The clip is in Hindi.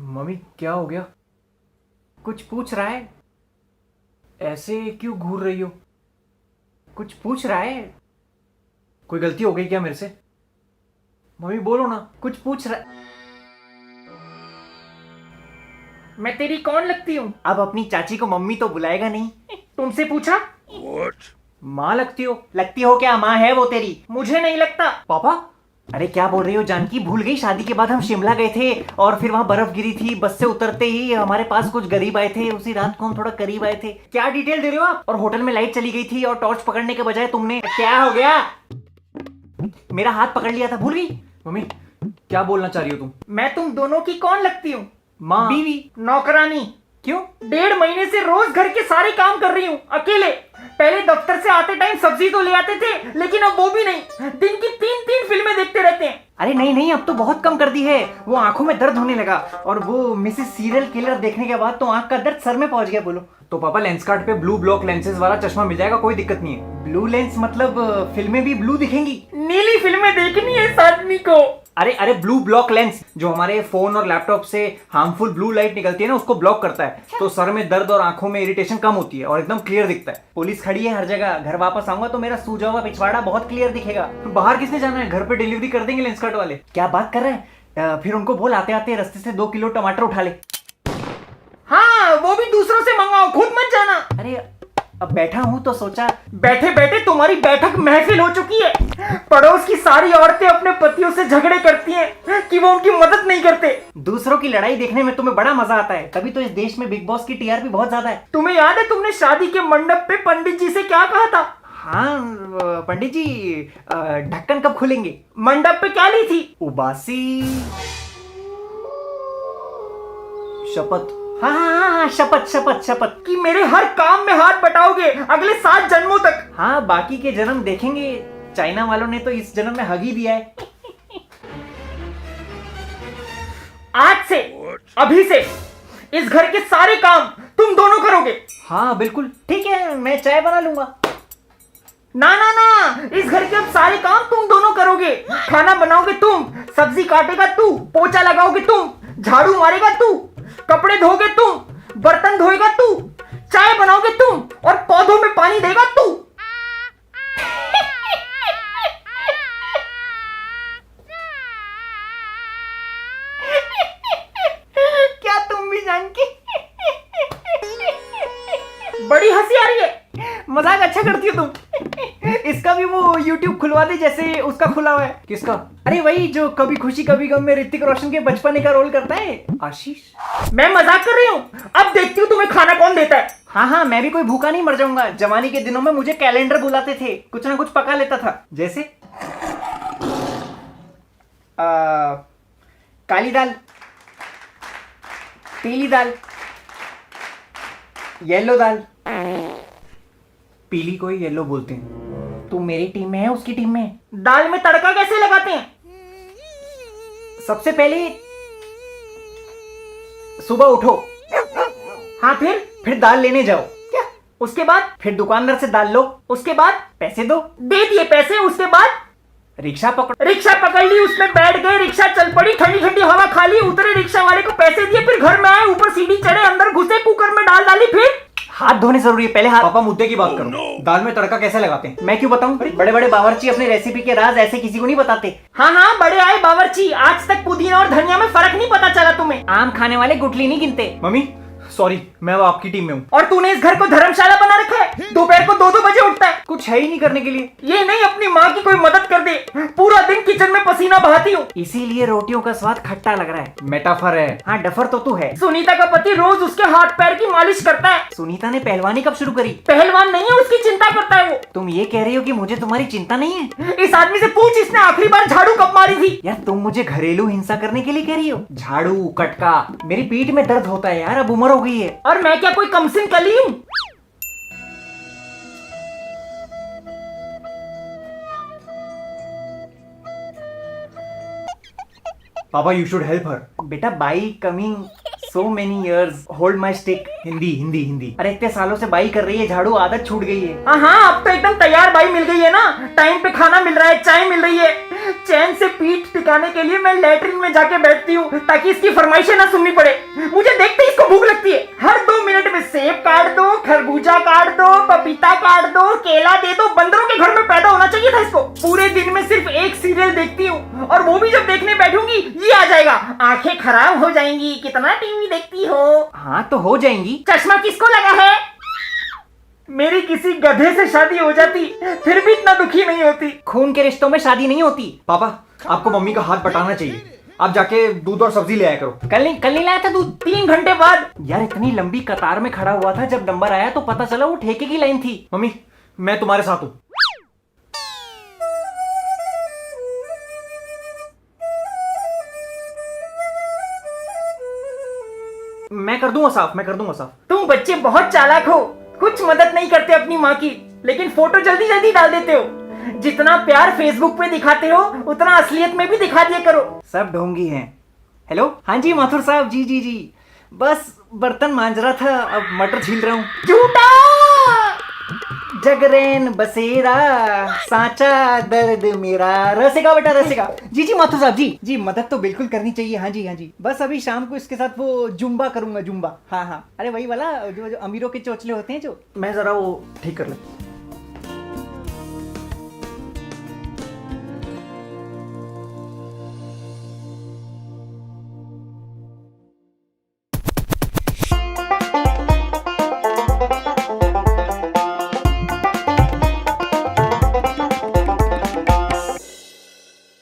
मम्मी क्या हो गया? कुछ पूछ रहा है? ऐसे क्यों घूर रही हो? कुछ पूछ रहा है? कोई गलती हो गई क्या मेरे से? मम्मी बोलो ना, कुछ पूछ रहा है। मैं तेरी कौन लगती हूँ? अब अपनी चाची को मम्मी तो बुलाएगा नहीं। तुमसे पूछा? माँ लगती हो। लगती हो क्या? माँ है वो तेरी। मुझे नहीं लगता। पापा? अरे क्या बोल रही हो जानकी? भूल गई शादी के बाद हम शिमला गए थे और फिर वहाँ बर्फ गिरी थी। बस से उतरते ही हमारे पास कुछ गरीब आए थे। उसी रात को हम थोड़ा करीब आए थे। क्या डिटेल दे रहे हो आप? और होटल में लाइट चली गई थी और टॉर्च पकड़ने के बजाय तुमने क्या हो गया? मेरा हाथ पकड़ लिया था, भूल गई? मम्मी क्या बोलना चाह रही हो तुम? मैं तुम दोनों की कौन लगती हूँ? माँ। बीवी, नौकरानी। क्यों? 1.5 महीने से रोज घर के सारे काम कर रही हूँ अकेले। पहले दफ्तर से आते टाइम सब्जी तो ले आते थे, लेकिन अब वो भी नहीं। दिन की 3 फिल्में देखते रहते हैं। अरे नहीं नहीं, अब तो बहुत कम कर दी है। वो आंखों में दर्द होने लगा और वो मिसेस सीरियल किलर देखने के बाद तो आंख का दर्द सर में पहुंच गया। बोलो तो पापा लेंस कार्ट पे ब्लू ब्लॉक लेंसेज वाला चश्मा मिल जाएगा, कोई दिक्कत नहीं है। ब्लू लेंस मतलब फिल्में भी ब्लू दिखेंगी? नीली फिल्में देखनी है इस आदमी को। अरे अरे ब्लू ब्लॉक लेंस जो हमारे फोन और लैपटॉप से हार्मफुल ब्लू लाइट निकलती है ना, उसको ब्लॉक करता है। तो सर में दर्द और आंखों में इरिटेशन कम होती है और एकदम क्लियर दिखता है। पुलिस खड़ी है हर जगह। घर वापस आऊंगा तो मेरा सूजा हुआ पिछवाड़ा बहुत क्लियर दिखेगा। बाहर किसने जाना है? घर पे डिलीवरी कर देंगे लेंस कार्ट वाले। क्या बात कर रहे हैं? फिर उनको बोल आते आते रास्ते से 2 किलो टमाटर उठा ले। हाँ, वो भी दूसरों से मंगाओ, खुद मत जाना। अरे अब बैठा हूं तो सोचा। बैठे बैठे तुम्हारी बैठक महफिल हो चुकी है। पड़ोस की सारी औरतें अपने पतियों से झगड़े करती हैं कि वो उनकी मदद नहीं करते। दूसरों की लड़ाई देखने में तुम्हें बड़ा मजा आता है, तभी तो इस देश में बिग बॉस की टीआरपी बहुत ज्यादा है। तुम्हें याद है तुमने शादी के मंडप पे पंडित जी से क्या कहा था? हाँ पंडित जी, ढक्कन कब खुलेंगे? मंडप पे क्या ली थी? उबासी शपथ। हाँ हाँ हाँ हाँ, शपथ शपथ शपथ। कि मेरे हर काम में हाथ बटाओगे अगले 7 जन्मों तक। हाँ बाकी के जन्म देखेंगे। चाइना वालों ने तो इस जन्म में हग ही दिया है। आज से, अभी से इस घर के सारे काम तुम दोनों करोगे। हाँ बिल्कुल ठीक है, मैं चाय बना लूंगा। ना ना ना, इस घर के अब सारे काम तुम दोनों करोगे। खाना बनाओगे तुम, सब्जी काटेगा तू, पोछा लगाओगे तुम, झाड़ू मारेगा तू, कपड़े धोगे तुम, बर्तन धोएगा तू, चाय बनाओगे तुम और पौधों में पानी देगा तू। क्या तुम भी जानकी? बड़ी हंसी आ रही है। मजाक अच्छा करती हो तुम। इसका भी वो YouTube खुलवा दे जैसे उसका खुला हुआ है। किसका? अरे वही जो कभी खुशी कभी गम में ऋतिक रोशन के बचपने का रोल करता है, आशीष। मैं मजाक कर रही हूँ। अब देखती हूँ तुम्हें खाना कौन देता है। हाँ हाँ, मैं भी कोई भूखा नहीं मर जाऊंगा। जवानी के दिनों में मुझे कैलेंडर बुलाते थे, कुछ ना कुछ पका लेता था। जैसे काली दाल, पीली दाल, येलो दाल। पीली को ही येलो बोलते हैं। तू मेरी टीम में है, उसकी टीम में है। दाल में तड़का कैसे लगाते हैं? सबसे पहले सुबह उठो। हाँ फिर दाल लेने जाओ। क्या? उसके बाद? फिर दुकानदार से दाल लो। उसके बाद? पैसे दो। दे दिए पैसे। उसके बाद? रिक्शा पकड़ो। रिक्शा पकड़ ली, उसमें बैठ गए, रिक्शा चल पड़ी, ठंडी ठंडी हवा खा ली, उतरे, रिक्शा वाले को पैसे दिए, फिर घर में आए, ऊपर सीढ़ी चढ़े, अंदर घुसे, कुकर में दाल डाली, फिर हाथ धोने जरूरी है पहले हाथ। पापा मुद्दे की बात करो। दाल में तड़का कैसे लगाते हैं? मैं क्यों बताऊं? बड़े बड़े बावर्ची अपने रेसिपी के राज ऐसे किसी को नहीं बताते। हाँ हाँ, बड़े आए बावर्ची। आज तक पुदीना और धनिया में फर्क नहीं पता चला तुम्हें। आम खाने वाले गुठली नहीं गिनते। मम्मी सॉरी, मैं अब आपकी टीम में हूँ। और तूने इस घर को धर्मशाला बना रखा है। दोपहर को 2-2 बजे उठता है। कुछ है ही नहीं करने के लिए। ये नहीं अपनी माँ की कोई मदद कर दे। पूरा दिन किचन में पसीना बहाती हूँ। इसीलिए रोटियों का स्वाद खट्टा लग रहा है। मेटाफर है। हाँ डफर तो तू है। सुनीता का पति रोज उसके हाथ पैर की मालिश करता है। सुनीता ने पहलवानी कब शुरू करी? पहलवान नहीं है, उसकी चिंता करता है वो। तुम ये कह रही हो कि मुझे तुम्हारी चिंता नहीं है? इस आदमी से पूछ इसने आखिरी बार झाड़ू कब मारी थी। यार तुम मुझे घरेलू हिंसा करने के लिए कह रही हो? झाड़ू कटका, मेरी पीठ में दर्द होता है यार, अब उम्र हो गई है। और मैं क्या कोई कमसिन कली हूँ? पापा यू शुड हेल्प हर। बेटा by coming so many years, hold my stick. Hindi Hindi Hindi. अरे इतने सालों से बाई कर रही है, झाड़ू आदत छूट गई है। हाँ, अब तो एकदम तैयार बाई मिल गई है ना। टाइम पे खाना मिल रहा है, चाय मिल रही है, चैन से पीठ टिकाने के लिए मैं लेटरिन में जाके बैठती हूँ ताकि इसकी फरमाइशें ना सुननी पड़े। मुझे देखते ही इसको भूख लगती है। हर 2 मिनट में सेब काट दो, खरबूजा काट दो, पपीता काट दो, केला दे दो। बंदरों के घर में पैदा होना चाहिए था इसको। पूरे दिन में सिर्फ एक सीरियल देखती हूँ और वो भी जब देखने बैठूंगी ये आ जाएगा, आंखें खराब हो जाएंगी, कितना टीवी देखती हो। हाँ तो हो जाएंगी। चश्मा किसको लगा है? मेरी किसी गधे से शादी हो जाती फिर भी इतना दुखी नहीं होती। खून के रिश्तों में शादी नहीं होती। पापा आपको मम्मी का हाथ बटाना चाहिए। आप जाके दूध और सब्जी ले आया करो। कल नहीं लाया था दूध? 3 घंटे बाद। यार इतनी लंबी कतार में खड़ा हुआ था, जब नंबर आया तो पता चला वो ठेके की लाइन थी। मम्मी मैं तुम्हारे साथ हूँ। मैं कर दूंगा साफ। तुम बच्चे बहुत चालाक हो, कुछ मदद नहीं करते अपनी माँ की, लेकिन फोटो जल्दी जल्दी डाल देते हो। जितना प्यार फेसबुक पे दिखाते हो उतना असलियत में भी दिखा दिया करो। सब ढोंगी हैं। हेलो, हाँ जी माथुर साहब, जी बस बर्तन मांज रहा था, अब मटर छील रहा हूँ। झूठा। जगरेन बसेरा साचा दर्द मेरा। रसेगा बेटा रसेगा। जी माथुर साहब, जी मदद तो बिल्कुल करनी चाहिए। हाँ जी बस अभी शाम को इसके साथ वो जुम्बा करूंगा, जुम्बा। हाँ अरे वही वाला जो अमीरों के चोचले होते हैं जो। मैं जरा वो ठीक कर लेता हूँ।